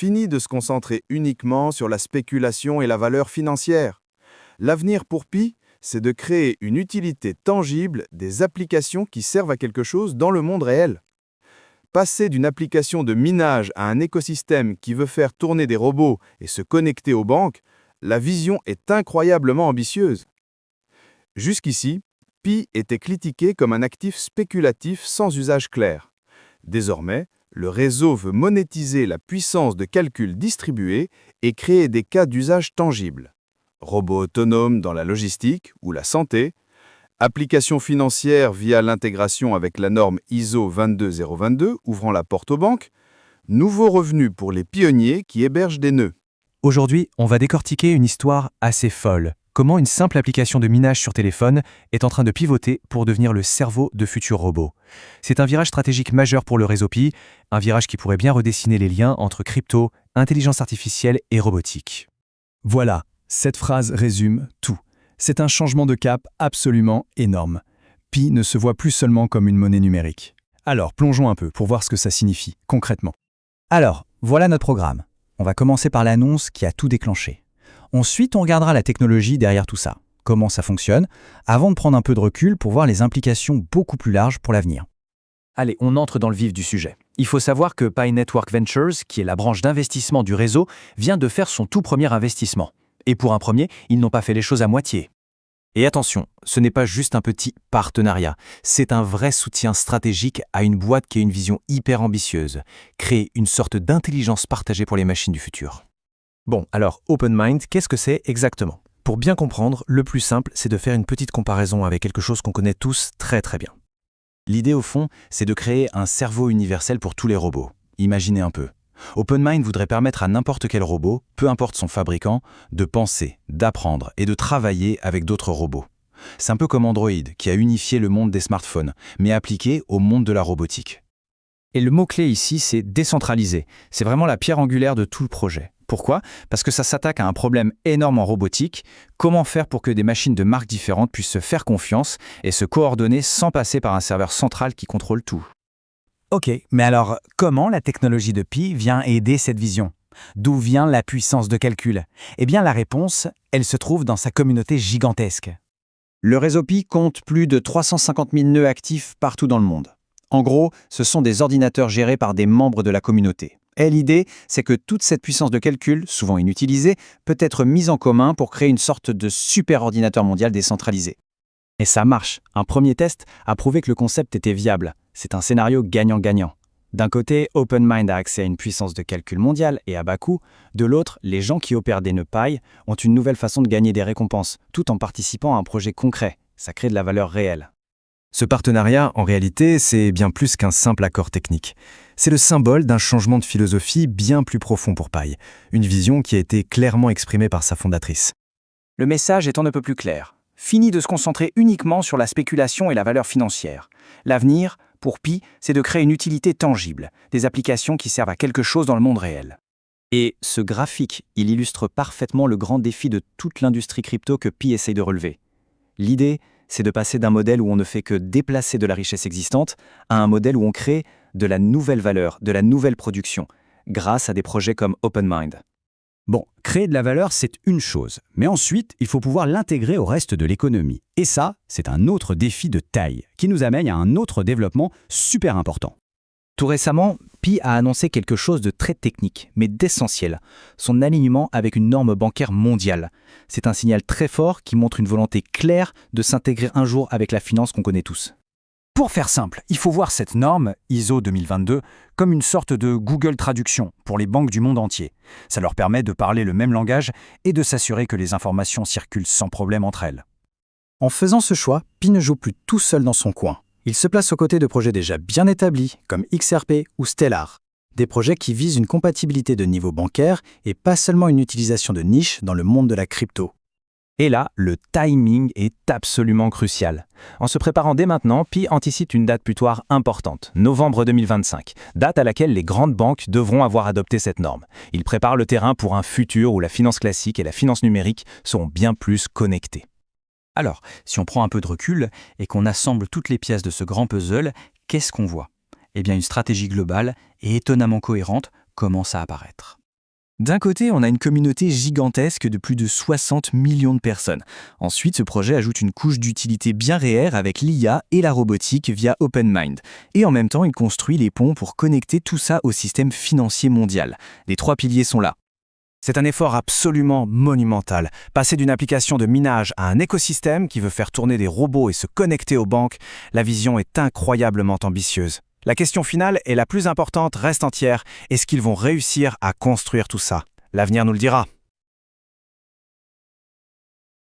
Fini de se concentrer uniquement sur la spéculation et la valeur financière. L'avenir pour Pi, c'est de créer une utilité tangible des applications qui servent à quelque chose dans le monde réel. Passer d'une application de minage à un écosystème qui veut faire tourner des robots et se connecter aux banques, la vision est incroyablement ambitieuse. Jusqu'ici, Pi était critiqué comme un actif spéculatif sans usage clair. Désormais, le réseau veut monétiser la puissance de calcul distribuée et créer des cas d'usage tangibles. Robots autonomes dans la logistique ou la santé, applications financières via l'intégration avec la norme ISO 22022 ouvrant la porte aux banques, nouveaux revenus pour les pionniers qui hébergent des nœuds. Aujourd'hui, on va décortiquer une histoire assez folle. Comment une simple application de minage sur téléphone est en train de pivoter pour devenir le cerveau de futurs robots. C'est un virage stratégique majeur pour le réseau Pi, un virage qui pourrait bien redessiner les liens entre crypto, intelligence artificielle et robotique. Voilà, cette phrase résume tout. C'est un changement de cap absolument énorme. Pi ne se voit plus seulement comme une monnaie numérique. Alors, plongeons un peu pour voir ce que ça signifie, concrètement. Alors, voilà notre programme. On va commencer par l'annonce qui a tout déclenché. Ensuite, on regardera la technologie derrière tout ça, comment ça fonctionne, avant de prendre un peu de recul pour voir les implications beaucoup plus larges pour l'avenir. Allez, on entre dans le vif du sujet. Il faut savoir que Pi Network Ventures, qui est la branche d'investissement du réseau, vient de faire son tout premier investissement. Et pour un premier, ils n'ont pas fait les choses à moitié. Et attention, ce n'est pas juste un petit partenariat, c'est un vrai soutien stratégique à une boîte qui a une vision hyper ambitieuse, créer une sorte d'intelligence partagée pour les machines du futur. Bon, alors OpenMind, qu'est-ce que c'est exactement? Pour bien comprendre, le plus simple, c'est de faire une petite comparaison avec quelque chose qu'on connaît tous très très bien. L'idée au fond, c'est de créer un cerveau universel pour tous les robots. Imaginez un peu. OpenMind voudrait permettre à n'importe quel robot, peu importe son fabricant, de penser, d'apprendre et de travailler avec d'autres robots. C'est un peu comme Android, qui a unifié le monde des smartphones, mais appliqué au monde de la robotique. Et le mot-clé ici, c'est décentralisé. C'est vraiment la pierre angulaire de tout le projet. Pourquoi? Parce que ça s'attaque à un problème énorme en robotique. Comment faire pour que des machines de marques différentes puissent se faire confiance et se coordonner sans passer par un serveur central qui contrôle tout? Ok, mais alors, comment la technologie de Pi vient aider cette vision? D'où vient la puissance de calcul? Eh bien, la réponse, elle se trouve dans sa communauté gigantesque. Le réseau Pi compte plus de 350 000 nœuds actifs partout dans le monde. En gros, ce sont des ordinateurs gérés par des membres de la communauté. Et l'idée, c'est que toute cette puissance de calcul, souvent inutilisée, peut être mise en commun pour créer une sorte de super ordinateur mondial décentralisé. Et ça marche. Un premier test a prouvé que le concept était viable. C'est un scénario gagnant-gagnant. D'un côté, OpenMind a accès à une puissance de calcul mondiale et à bas coût. De l'autre, les gens qui opèrent des nœuds Pi ont une nouvelle façon de gagner des récompenses, tout en participant à un projet concret. Ça crée de la valeur réelle. Ce partenariat, en réalité, c'est bien plus qu'un simple accord technique. C'est le symbole d'un changement de philosophie bien plus profond pour Pi, une vision qui a été clairement exprimée par sa fondatrice. Le message est on ne peut plus clair. Fini de se concentrer uniquement sur la spéculation et la valeur financière. L'avenir, pour Pi, c'est de créer une utilité tangible, des applications qui servent à quelque chose dans le monde réel. Et ce graphique, il illustre parfaitement le grand défi de toute l'industrie crypto que Pi essaye de relever. L'idée, c'est de passer d'un modèle où on ne fait que déplacer de la richesse existante à un modèle où on crée de la nouvelle valeur, de la nouvelle production, grâce à des projets comme OpenMind. Bon, créer de la valeur, c'est une chose, mais ensuite, il faut pouvoir l'intégrer au reste de l'économie. Et ça, c'est un autre défi de taille, qui nous amène à un autre développement super important. Tout récemment, Pi a annoncé quelque chose de très technique, mais d'essentiel, son alignement avec une norme bancaire mondiale. C'est un signal très fort qui montre une volonté claire de s'intégrer un jour avec la finance qu'on connaît tous. Pour faire simple, il faut voir cette norme, ISO 2022, comme une sorte de Google Traduction pour les banques du monde entier. Ça leur permet de parler le même langage et de s'assurer que les informations circulent sans problème entre elles. En faisant ce choix, Pi ne joue plus tout seul dans son coin. Il se place aux côtés de projets déjà bien établis, comme XRP ou Stellar. Des projets qui visent une compatibilité de niveau bancaire et pas seulement une utilisation de niche dans le monde de la crypto. Et là, le timing est absolument crucial. En se préparant dès maintenant, Pi anticipe une date butoir importante, novembre 2025, date à laquelle les grandes banques devront avoir adopté cette norme. Il prépare le terrain pour un futur où la finance classique et la finance numérique seront bien plus connectées. Alors, si on prend un peu de recul et qu'on assemble toutes les pièces de ce grand puzzle, qu'est-ce qu'on voit? Eh bien, une stratégie globale et étonnamment cohérente commence à apparaître. D'un côté, on a une communauté gigantesque de plus de 60 millions de personnes. Ensuite, ce projet ajoute une couche d'utilité bien réelle avec l'IA et la robotique via OpenMind. Et en même temps, il construit les ponts pour connecter tout ça au système financier mondial. Les 3 piliers sont là. C'est un effort absolument monumental. Passer d'une application de minage à un écosystème qui veut faire tourner des robots et se connecter aux banques, la vision est incroyablement ambitieuse. La question finale et la plus importante reste entière. Est-ce qu'ils vont réussir à construire tout ça? L'avenir nous le dira.